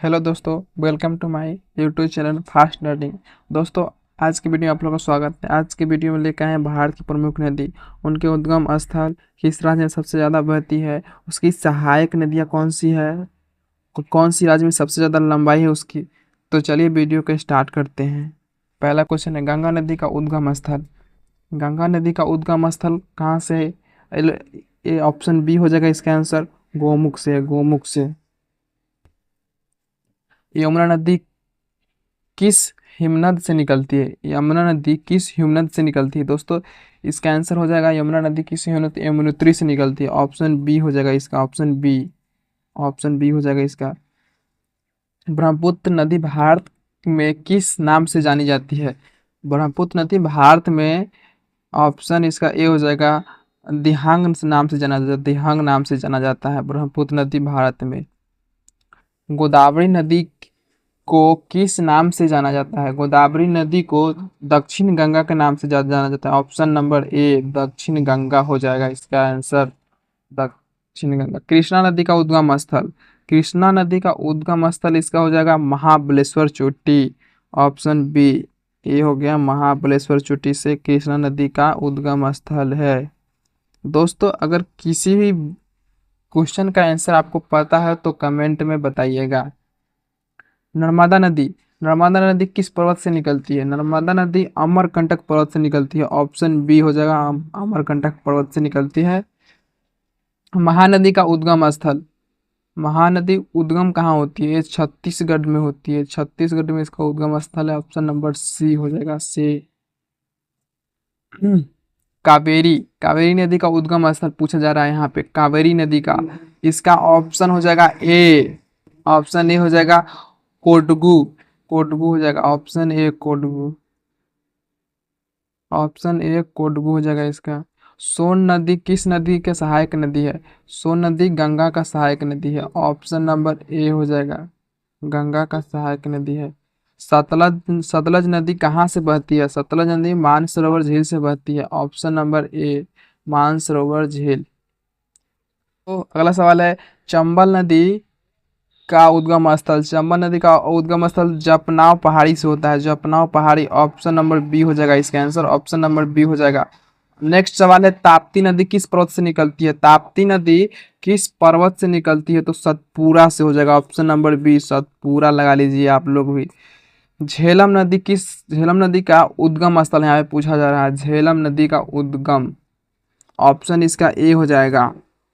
Hello दोस्तों, welcome to my YouTube channel fast learning. दोस्तों, आज की वीडियो में आप लोगों का स्वागत है। आज की वीडियो में लेकर आए हैं भारत की प्रमुख नदी, उनके उद्गम स्थल, किस राज्य में सबसे ज़्यादा बहती है, उसकी सहायक नदियाँ कौन सी है, कौन सी राज्य में सबसे ज़्यादा लंबाई है उसकी। तो चलिए वीडियो को स्टार्ट करते हैं। पहला क्वेश्चन है, गंगा नदी का उद्गम स्थल। गंगा नदी का उद्गम स्थल कहाँ से है? ये ऑप्शन बी हो जाएगा इसका आंसर, गोमुख से है, गोमुख से। यमुना नदी किस हिमनद से निकलती है? यमुना नदी किस हिमनद से निकलती है? दोस्तों, इसका आंसर हो जाएगा यमुना नदी किस हिमनद, यमुनोत्री से निकलती है। ऑप्शन बी हो जाएगा इसका, ऑप्शन बी। ऑप्शन बी हो जाएगा इसका। ब्रह्मपुत्र नदी भारत में किस नाम से जानी जाती है? ब्रह्मपुत्र नदी भारत में, ऑप्शन इसका ए हो जाएगा, दिहांग नाम से जाना जाता है, दिहांग नाम से जाना जाता है ब्रह्मपुत्र नदी भारत में। गोदावरी नदी को किस नाम से जाना जाता है? गोदावरी नदी को दक्षिण गंगा के नाम से जाना जाता है। ऑप्शन नंबर ए, दक्षिण गंगा हो जाएगा इसका आंसर, दक्षिण गंगा। कृष्णा नदी का उद्गम स्थल। कृष्णा नदी का उद्गम स्थल इसका हो जाएगा महाबलेश्वर चोटी। ऑप्शन बी, ये हो गया, महाबलेश्वर चोटी से कृष्णा नदी का उद्गम स्थल है। दोस्तों, अगर किसी भी क्वेश्चन का आंसर आपको पता है तो कमेंट में बताइएगा। नर्मदा नदी, नर्मदा नदी किस पर्वत से निकलती है? नर्मदा नदी अमरकंटक पर्वत से निकलती है। ऑप्शन बी हो जाएगा, अमरकंटक पर्वत से निकलती है। महानदी का उद्गम स्थल। महानदी उद्गम कहाँ होती है? ये छत्तीसगढ़ में होती है, छत्तीसगढ़ में इसका उद्गम स्थल है। ऑप्शन नंबर सी हो जाएगा, सी। कावेरी, कावेरी नदी का उद्गम स्थल पूछा जा रहा है यहाँ पे, कावेरी नदी का। इसका ऑप्शन हो जाएगा ए, ऑप्शन ए हो जाएगा कोडगू, कोडगू हो जाएगा। Option A Kodagu, option A Kodagu हो जाएगा इसका। सोन नदी किस नदी के सहायक नदी है? सोन नदी गंगा का सहायक नदी है। ऑप्शन नंबर ए हो जाएगा, गंगा का सहायक नदी है। सतलज, सतलज नदी कहाँ से बहती है? सतलज नदी मानसरोवर झील से बहती है। ऑप्शन नंबर ए, मानसरोवर झील। तो अगला सवाल है, चंबल नदी का उद्गम स्थल। चंबल नदी का उद्गम स्थल जपनाव पहाड़ी से होता है, जपनाव पहाड़ी। ऑप्शन नंबर बी हो जाएगा इसका आंसर, ऑप्शन नंबर बी हो जाएगा। नेक्स्ट सवाल है, ताप्ती नदी किस पर्वत से निकलती है? ताप्ती नदी किस पर्वत से निकलती है? तो सतपुरा से हो जाएगा। ऑप्शन नंबर बी, सतपुरा लगा लीजिए आप लोग भी। झेलम नदी किस, झेलम नदी का उद्गम स्थल यहाँ पे पूछा जा रहा है, झेलम नदी का उद्गम। ऑप्शन इसका ए हो जाएगा,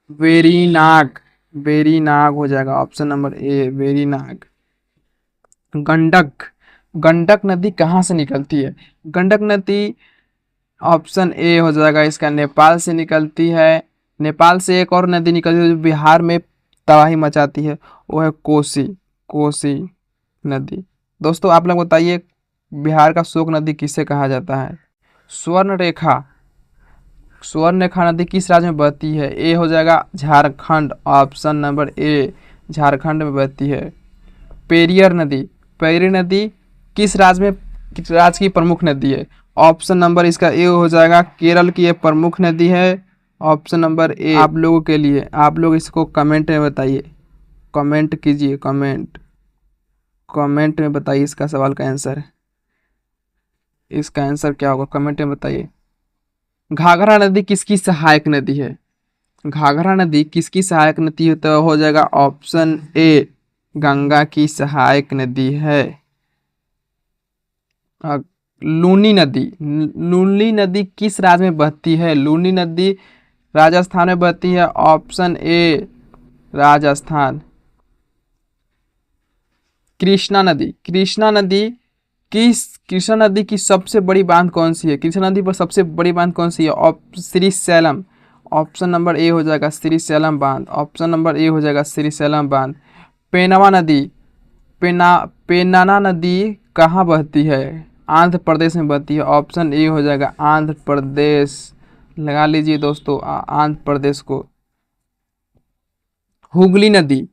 वेरीनाग, वेरीनाग हो जाएगा। Option number A, Verinag. Gandak, Gandak नदी कहाँ से निकलती है? गंडक नदी, ऑप्शन ए हो जाएगा इसका, नेपाल से निकलती है। नेपाल से एक और नदी निकलती है जो बिहार में तबाही मचाती है, वो है कोसी, कोसी नदी। दोस्तों, आप लोग बताइए, बिहार का शोक नदी किसे कहा जाता है? स्वर्ण रेखा, स्वर्ण रेखा नदी किस राज्य में बहती है? ए हो जाएगा Jharkhand, option number A, Jharkhand में बहती है। पेरियर नदी, पेरियर नदी किस राज्य में, किस राज्य की प्रमुख नदी है? ऑप्शन नंबर इसका ए हो जाएगा, केरल की ये प्रमुख नदी है। ऑप्शन नंबर ए आप लोगों के लिए, आप लोग इसको कमेंट में बताइए, कमेंट कीजिए, कमेंट, कमेंट में बताइए इसका सवाल का आंसर, इसका आंसर क्या होगा कमेंट में बताइए। घाघरा नदी किसकी सहायक नदी है? घाघरा नदी किसकी सहायक नदी है? तो हो जाएगा ऑप्शन ए, गंगा की सहायक नदी है। लूनी नदी, लूनी नदी किस राज्य में बहती है? लूनी नदी राजस्थान में बहती है। Option A, Rajasthan. कृष्णा नदी, कृष्णा नदी किस, कृष्णा नदी की सबसे बड़ी बांध कौन सी है? कृष्णा नदी पर सबसे बड़ी बांध कौन सी है? श्रीशैलम। ऑप्शन नंबर ए हो जाएगा, श्रीशैलम बांध। ऑप्शन नंबर ए हो जाएगा, श्रीशैलम बांध। पेनावा नदी, पेनाना नदी कहाँ बहती है? आंध्र प्रदेश में बहती है। ऑप्शन ए हो जाएगा, आंध्र प्रदेश। लगा लीजिए दोस्तों आंध्र प्रदेश को। हुगली नदी,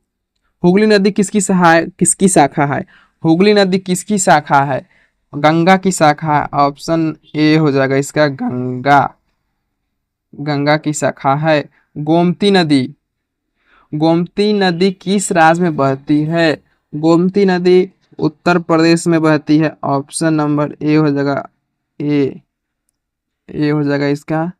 हुगली नदी किसकी किसकी शाखा है? हुगली नदी किसकी शाखा है? गंगा की शाखा है। ऑप्शन ए हो जाएगा इसका, गंगा, गंगा की शाखा है। गोमती नदी, गोमती नदी किस राज्य में बहती है? गोमती नदी उत्तर प्रदेश में बहती है। ऑप्शन नंबर ए हो जाएगा। ए ए हो जाएगा इसका।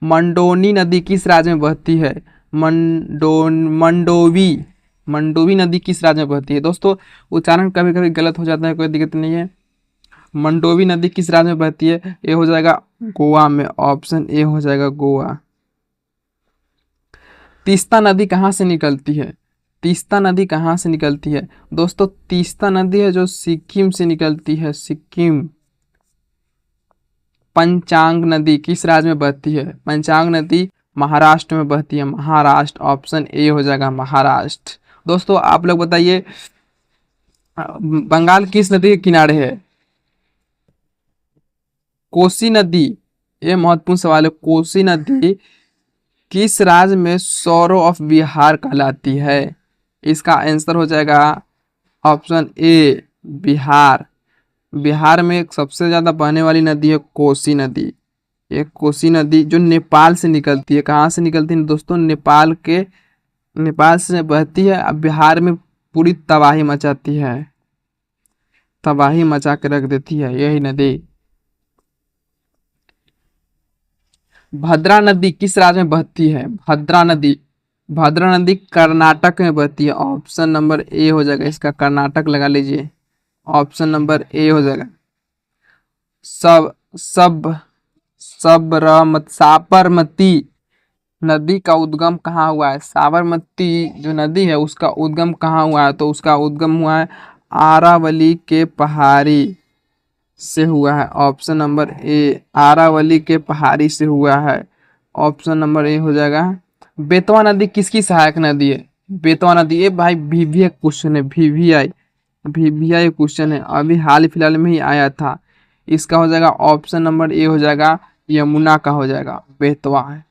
मंडोनी नदी किस राज्य में बहती है? मंडोवी मंडोवी नदी किस राज्य में बहती है? दोस्तों उच्चारण कभी कभी गलत हो जाता है, कोई दिक्कत नहीं है। मंडोवी नदी किस राज्य में बहती है? ये हो जाएगा गोवा में। ऑप्शन ए हो जाएगा गोवा। तीस्ता नदी कहाँ से निकलती है? तीस्ता नदी कहाँ से निकलती है? दोस्तों तीस्ता नदी है जो सिक्किम से निकलती है, सिक्किम। पंचांग नदी किस राज्य में बहती है? पंचांग नदी महाराष्ट्र में बहती है, महाराष्ट्र। ऑप्शन ए हो जाएगा महाराष्ट्र। दोस्तों आप लोग बताइए, बंगाल किस नदी के किनारे है? कोसी नदी। ये महत्वपूर्ण सवाल है। कोसी नदी किस राज्य में सौरो ऑफ बिहार कहलाती है? इसका आंसर हो जाएगा ऑप्शन ए बिहार। बिहार में सबसे ज्यादा बहने वाली नदी है कोसी नदी। ये कोसी नदी जो नेपाल से निकलती है, कहाँ से निकलती है दोस्तों? नेपाल से बहती है। अब बिहार में पूरी तबाही मचाती है, तबाही मचा के रख देती है यही नदी। भद्रा नदी किस राज्य में बहती है? भद्रा नदी कर्नाटक में बहती है। ऑप्शन नंबर ए हो जाएगा इसका, कर्नाटक लगा लीजिए। ऑप्शन नंबर ए हो जाएगा। सब सब साबरमती नदी का उद्गम कहाँ हुआ है? साबरमती जो नदी है उसका उद्गम कहाँ हुआ है? तो उसका उद्गम हुआ है आरावली के पहाड़ी से हुआ है। ऑप्शन नंबर ए आरावली के पहाड़ी से हुआ है। ऑप्शन नंबर ए हो जाएगा। बेतवा नदी किसकी सहायक नदी है? बेतवा नदी, ये भाई वीवीआई क्वेश्चन है, वीवीआई क्वेश्चन है, अभी हाल फिलहाल में ही आया था। इसका हो जाएगा ऑप्शन नंबर ए हो जाएगा यमुना का हो जाएगा, बेतवा है।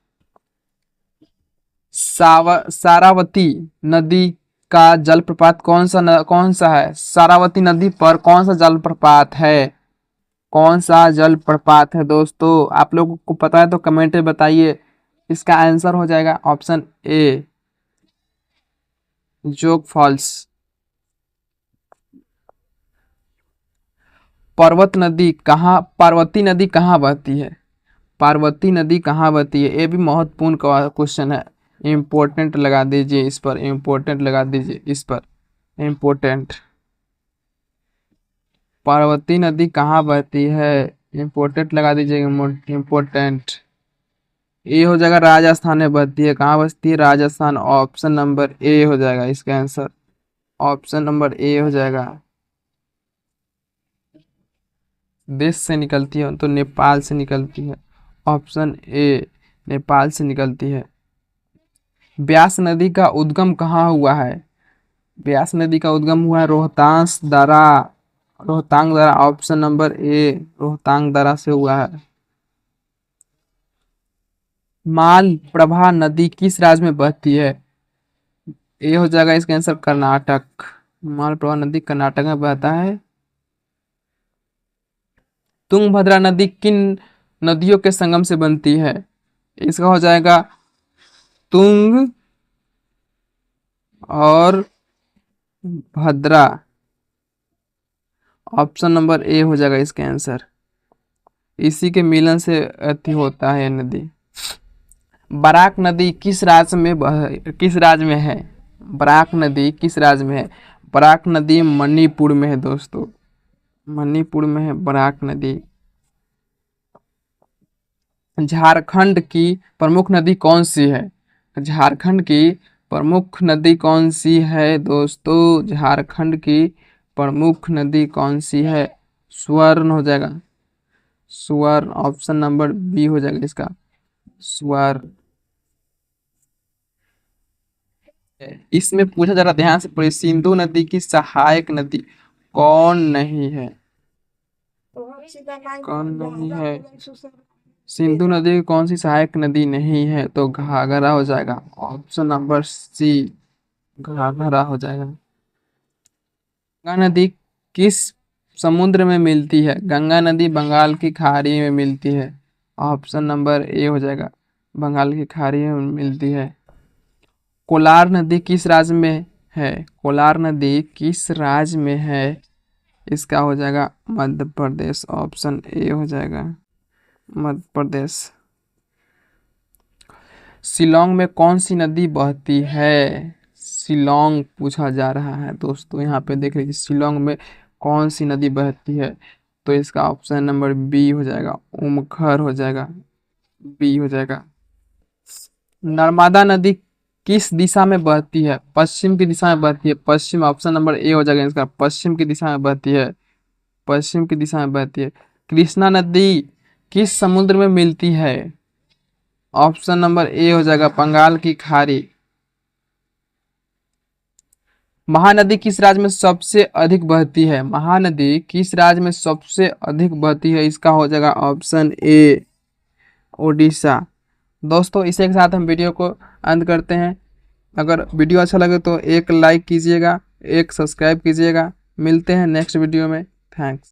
सारावती नदी का जलप्रपात कौन सा है? सारावती नदी पर कौन सा जलप्रपात है? कौन सा जलप्रपात है दोस्तों? आप लोगों को पता है तो कमेंट में बताइए। इसका आंसर हो जाएगा ऑप्शन ए जोग फॉल्स। पार्वती नदी कहाँ बहती है? पार्वती नदी कहाँ बहती है? ये भी महत्वपूर्ण क्वेश्चन है। इम्पोर्टेंट लगा दीजिए इस पर, इम्पोर्टेंट लगा दीजिए इस पर, इम्पोर्टेंट। पार्वती नदी कहाँ बहती है? इम्पोर्टेंट लगा दीजिए, इम्पोर्टेंट। ये हो जाएगा राजस्थान में बहती है। कहाँ बसती है? राजस्थान। ऑप्शन नंबर ए हो जाएगा इसका आंसर। ऑप्शन नंबर ए हो जाएगा। देश से निकलती है तो नेपाल से निकलती है। ऑप्शन ए नेपाल से निकलती है। ब्यास नदी का उद्गम कहाँ हुआ है? ब्यास नदी का उद्गम हुआ है रोहतांग दरा। ऑप्शन नंबर ए रोहतांग दरा से हुआ है। मालप्रभा नदी किस राज्य में बहती है? ये हो जाएगा इसका आंसर कर्नाटक। मालप्रभा नदी कर्नाटक में बहता है। तुंगभद्रा नदी किन नदियों के संगम से बनती है? इसका हो जाएगा तुंग और भद्रा। ऑप्शन नंबर ए हो जाएगा इसका आंसर। इसी के मिलन से अति होता है नदी। बराक नदी किस राज्य में है? बराक नदी किस राज्य में है? बराक नदी मणिपुर में है दोस्तों, मणिपुर में है बराक नदी। झारखंड की प्रमुख नदी कौन सी है? झारखंड की प्रमुख नदी कौन सी है दोस्तों? झारखंड की प्रमुख नदी कौन सी है? स्वर्ण हो जाएगा, स्वर्ण। ऑप्शन नंबर बी हो जाएगा इसका, स्वर्ण। इसमें पूछा जरा ध्यान से पढ़िए, सिंधु नदी की सहायक नदी कौन नहीं है? कौन नहीं है? सिंधु नदी की कौन सी सहायक नदी नहीं है? तो घाघरा हो जाएगा। ऑप्शन नंबर सी घाघरा हो जाएगा। गंगा नदी किस समुद्र में मिलती है? गंगा नदी बंगाल की खाड़ी में मिलती है। ऑप्शन नंबर ए हो जाएगा, बंगाल की खाड़ी में मिलती है। कोलार नदी किस राज्य में है। कोलार नदी किस राज्य में है? इसका हो जाएगा मध्य प्रदेश। ऑप्शन ए हो जाएगा मध्य प्रदेश। शिलोंग में कौन सी नदी बहती है? शिलोंग पूछा जा रहा है दोस्तों, यहाँ पे देख लीजिए शिलोंग में कौन सी नदी बहती है। तो इसका ऑप्शन नंबर बी हो जाएगा, उमखर हो जाएगा, बी हो जाएगा। नर्मदा नदी किस दिशा में बहती है? पश्चिम की दिशा में बहती है। पश्चिम, ऑप्शन नंबर ए हो जाएगा इसका, पश्चिम की दिशा में बहती है, पश्चिम की दिशा में बहती है। कृष्णा नदी किस समुद्र में मिलती है? ऑप्शन नंबर ए हो जाएगा बंगाल की खाड़ी। महानदी किस राज्य में सबसे अधिक बहती है? महानदी किस राज्य में सबसे अधिक बहती है? इसका हो जाएगा ऑप्शन ए ओडिशा। दोस्तों इसी के साथ हम वीडियो को अंत करते हैं। अगर वीडियो अच्छा लगे तो एक लाइक कीजिएगा, एक सब्सक्राइब कीजिएगा। मिलते हैं नेक्स्ट वीडियो में। थैंक्स।